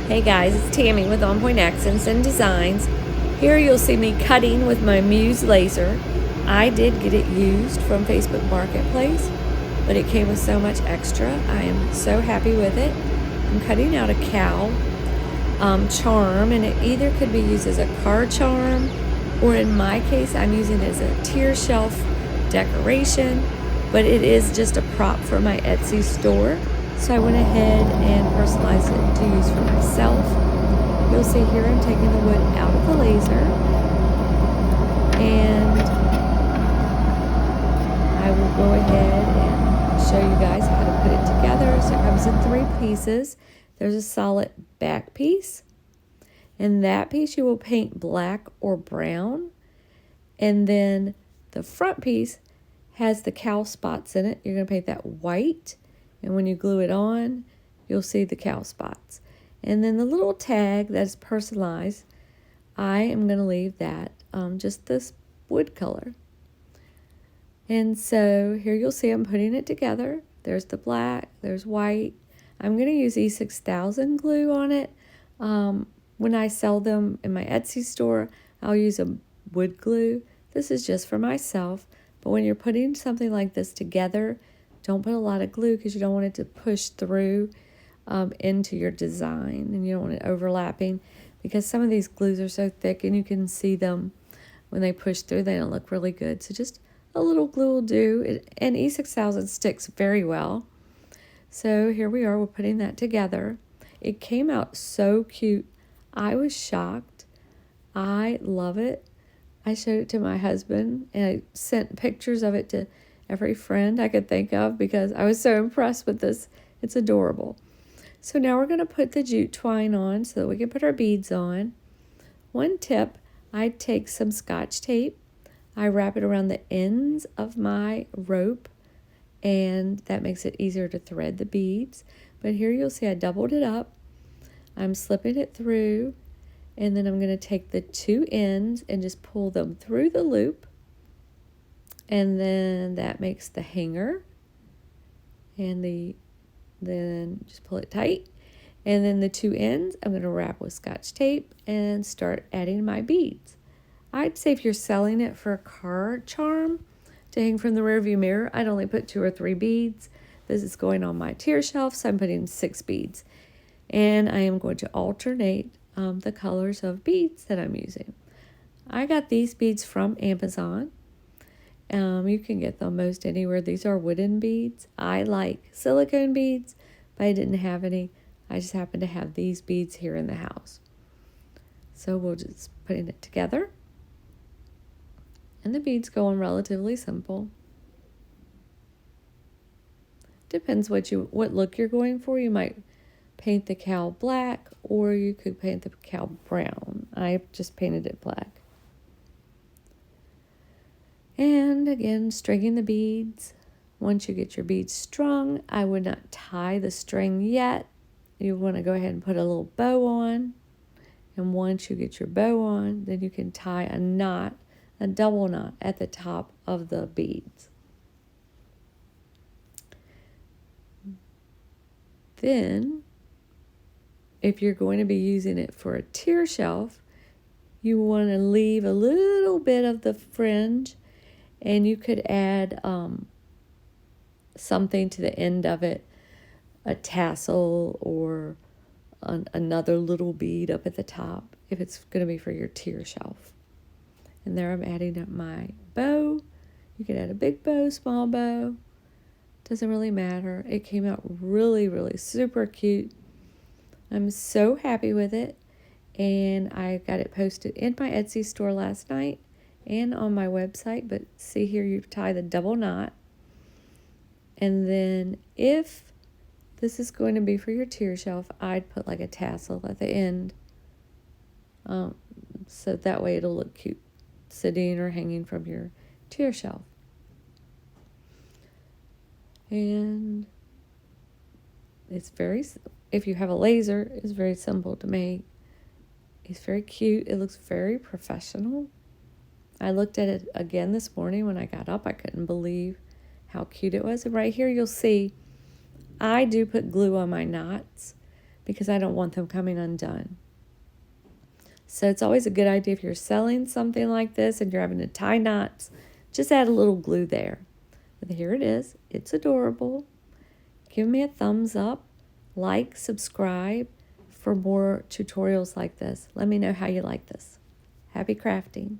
Hey guys, it's Tammy with On Point Accents and Designs. Here you'll see me cutting with my Muse Laser. I did get it used from Facebook Marketplace, but it came with so much extra. I am so happy with it. I'm cutting out a cow charm, and it either could be used as a card charm, or in my case, I'm using it as a tier shelf decoration, but it is just a prop for my Etsy store. So I went ahead and personalized it to use for myself. You'll see here I'm taking the wood out of the laser, and I will go ahead and show you guys how to put it together. So it comes in 3 pieces. There's a solid back piece, and that piece you will paint black or brown, and then the front piece has the cow spots in it. You're going to paint that white, and when you glue it on, you'll see the cow spots. And then the little tag that's personalized, I am going to leave that just this wood color. And so here you'll see I'm putting it together. There's the black, there's white. I'm going to use E6000 glue on it. When I sell them in my Etsy store, I'll use a wood glue. This is just for myself. But when you're putting something like this together, don't put a lot of glue because you don't want it to push through into your design, and you don't want it overlapping, because some of these glues are so thick and you can see them when they push through. They don't look really good. So just a little glue will do. And E6000 sticks very well. So here we are. We're putting that together. It came out so cute. I was shocked. I love it. I showed it to my husband, and I sent pictures of it to every friend I could think of because I was so impressed with this. It's adorable. So now we're going to put the jute twine on so that we can put our beads on. One tip, I take some Scotch tape. I wrap it around the ends of my rope, and that makes it easier to thread the beads. But here you'll see I doubled it up. I'm slipping it through, and then I'm going to take the 2 ends and just pull them through the loop. And then that makes the hanger, and then just pull it tight. And then the 2 ends I'm going to wrap with Scotch tape and start adding my beads. I'd say if you're selling it for a card charm to hang from the rearview mirror, I'd only put 2 or 3 beads. This is going on my tier shelf, so I'm putting 6 beads. And I am going to alternate the colors of beads that I'm using. I got these beads from Amazon. You can get them most anywhere. These are wooden beads. I like silicone beads, but I didn't have any. I just happen to have these beads here in the house. So we'll just putting it together. And the beads go on relatively simple. Depends what look you're going for. You might paint the cow black, or you could paint the cow brown. I just painted it black. And again, stringing the beads. Once you get your beads strung, I would not tie the string yet. You want to go ahead and put a little bow on. And once you get your bow on, then you can tie a knot, a double knot at the top of the beads. Then, if you're going to be using it for a tier shelf, you want to leave a little bit of the fringe, and you could add something to the end of it, a tassel or another little bead up at the top, if it's going to be for your tier shelf. And there I'm adding up my bow. You can add a big bow, small bow. Doesn't really matter. It came out really, really super cute. I'm so happy with it. And I got it posted in my Etsy store last night and on my website. But see here, you tie the double knot. And then if this is going to be for your tier shelf, I'd put like a tassel at the end. So that way it'll look cute sitting or hanging from your tier shelf. And it's if you have a laser, it's very simple to make. It's very cute. It looks very professional. I looked at it again this morning when I got up. I couldn't believe how cute it was. And right here you'll see I do put glue on my knots. because I don't want them coming undone. So it's always a good idea if you're selling something like this and you're having to tie knots, just add a little glue there. But here it is. It's adorable. Give me a thumbs up, like, subscribe for more tutorials like this. Let me know how you like this. Happy crafting.